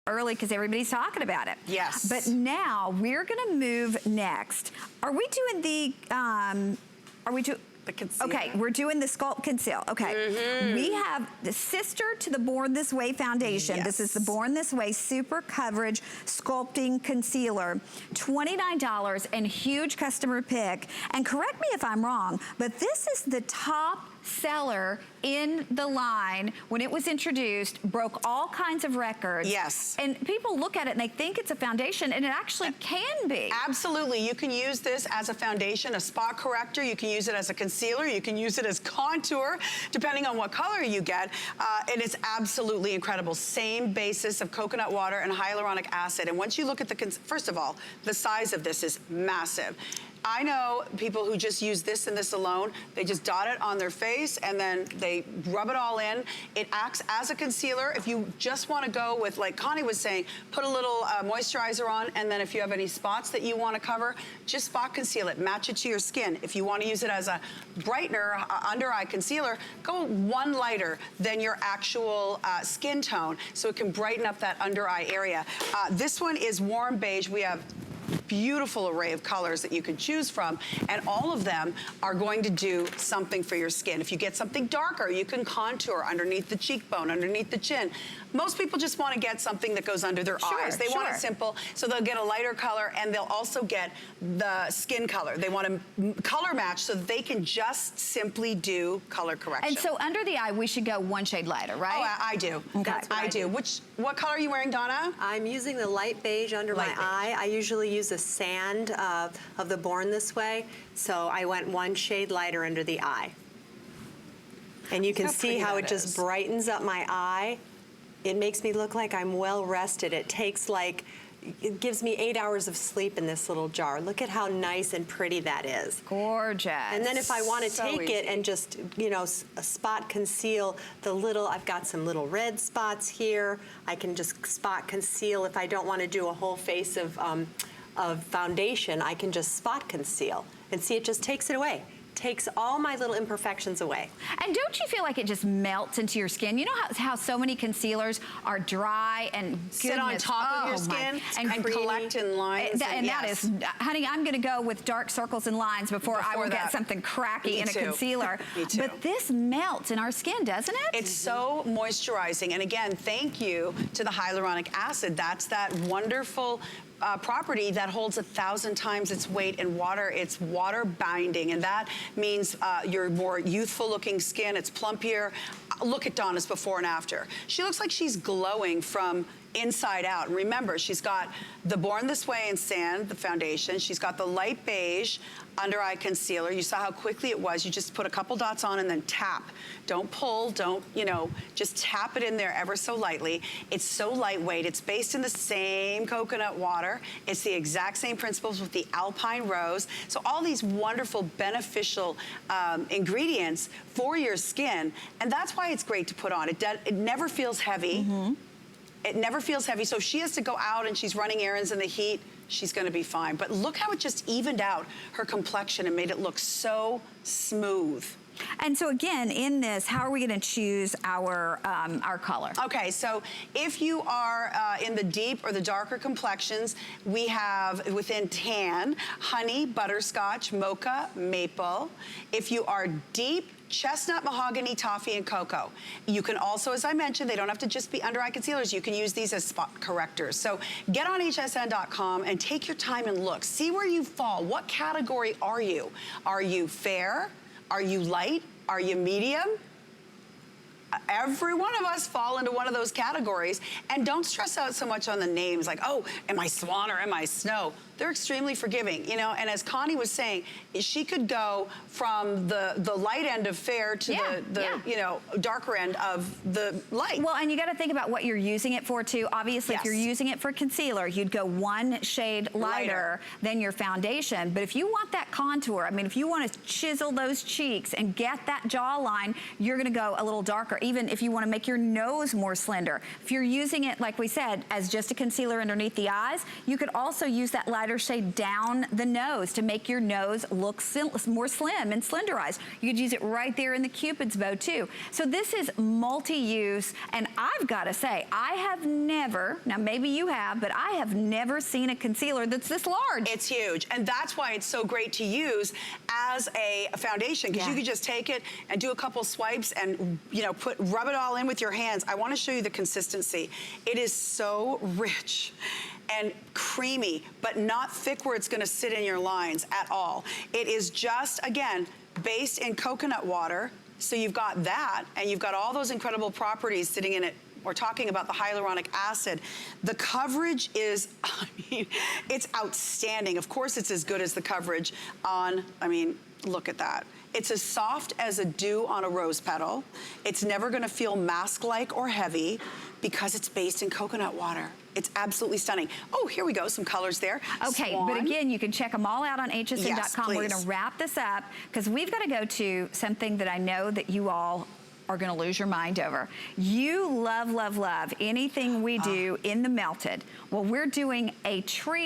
early because everybody's talking about it. Yes. But now we're gonna move next. Are we doing the, the conceal. Okay, we're doing the Sculpt Conceal. Okay, we have the sister to the Born This Way foundation. Yes. This is the Born This Way Super Coverage Sculpting Concealer. $29 and huge customer pick. And correct me if I'm wrong, but this is the top seller in the line when it was introduced, broke all kinds of records. Yes. And people look at it and they think it's a foundation, and it actually can be. Absolutely. You can use this as a foundation, a spot corrector. You can use it as a concealer. You can use it as contour, depending on what color you get. And it's absolutely incredible. Same basis of coconut water and hyaluronic acid. And once you look at the, first of all, the size of this is massive. I know people who just use this and this alone. They just dot it on their face and then they rub it all in. It acts as a concealer. If you just want to go with, like Connie was saying, put a little moisturizer on, and then if you have any spots that you want to cover, just spot conceal it, match it to your skin. If you want to use it as a brightener, under eye concealer, go one lighter than your actual skin tone so it can brighten up that under eye area. This one is warm beige. We have beautiful array of colors that you can choose from, and all of them are going to do something for your skin. If you get something darker, you can contour underneath the cheekbone, underneath the chin. Most people just want to get something that goes under their eyes. They want it simple, so they'll get a lighter color, and they'll also get the skin color. They want to color match so that they can just simply do color correction. And so under the eye, we should go one shade lighter, right? Oh, I do. Okay. I do. What color are you wearing, Donna? I'm using the light beige under my eye. I usually use a sand of the Born This Way, so I went one shade lighter under the eye. And you can see how it just brightens up my eye. It makes me look like I'm well rested. It takes it gives me 8 hours of sleep in this little jar. Look at how nice and pretty that is. Gorgeous. And then if I want to take it and just, you know, spot conceal the little, I've got some little red spots here. I can just spot conceal if I don't want to do a whole face of foundation. I can just spot conceal. And see, it just takes it away. Takes all my little imperfections away. And don't you feel like it just melts into your skin? You know how so many concealers are dry and sit on top of your skin and collect in lines. And that is, honey, I'm gonna go with dark circles and lines before I will get something cracky in a concealer. Me too. But this melts in our skin, doesn't it? It's so moisturizing. And again, thank you to the hyaluronic acid. That's that wonderful property that holds 1,000 times its weight in water. It's water binding, and that means your more youthful looking skin. It's plumpier. Look at Donna's before and after. She looks like she's glowing from inside out. And remember, she's got the Born This Way in Sand, the foundation. She's got the light beige under eye concealer. You saw how quickly it was. You just put a couple dots on and then tap. Don't pull, don't, you know, just tap it in there ever so lightly. It's so lightweight. It's based in the same coconut water. It's the exact same principles with the alpine rose. So all these wonderful, beneficial ingredients for your skin. And that's why it's great to put on. It never feels heavy. It never feels heavy. So if she has to go out and she's running errands in the heat, she's gonna be fine. But look how it just evened out her complexion and made it look so smooth. And so again, in this, how are we gonna choose our color? Okay, so if you are in the deep or the darker complexions, we have within tan, honey, butterscotch, mocha, maple. If you are deep, chestnut, mahogany, toffee, and cocoa. You can also, as I mentioned, they don't have to just be under eye concealers. You can use these as spot correctors. So get on hsn.com and take your time and look. See where you fall. What category are you? Are you fair? Are you light? Are you medium? Every one of us fall into one of those categories. And don't stress out so much on the names like, oh, am I Swan or am I Snow? They're extremely forgiving, you know, and as Connie was saying, she could go from the light end of fair to the you know, darker end of the light. Well, and you gotta think about what you're using it for too. Obviously, if you're using it for concealer, you'd go one shade lighter than your foundation. But if you want that contour, I mean, if you wanna chisel those cheeks and get that jawline, you're gonna go a little darker. even if you want to make your nose more slender. If you're using it, like we said, as just a concealer underneath the eyes, you could also use that lighter shade down the nose to make your nose look more slim and slenderized. You could use it right there in the Cupid's bow too. So this is multi-use, and I've got to say, I have never, now maybe you have, but I have never seen a concealer that's this large. It's huge, and that's why it's so great to use as a foundation, because you could just take it and do a couple swipes and, you know, rub it all in with your hands. I want to show you the consistency. It is so rich and creamy, but not thick where it's going to sit in your lines at all. It is just, again, based in coconut water. So you've got that, and you've got all those incredible properties sitting in it. We're talking about the hyaluronic acid. The coverage is, I mean, it's outstanding. Of course, it's as good as the coverage on, I mean, look at that. It's as soft as a dew on a rose petal. It's never gonna feel mask-like or heavy because it's based in coconut water. It's absolutely stunning. Oh, here we go, some colors there. Okay, Swan. but again, you can check them all out on hsn.com. Yes, We're gonna wrap this up because we've gotta go to something that I know that you all are gonna lose your mind over. You love, love, love anything we do in the melted. Well, we're doing a treat.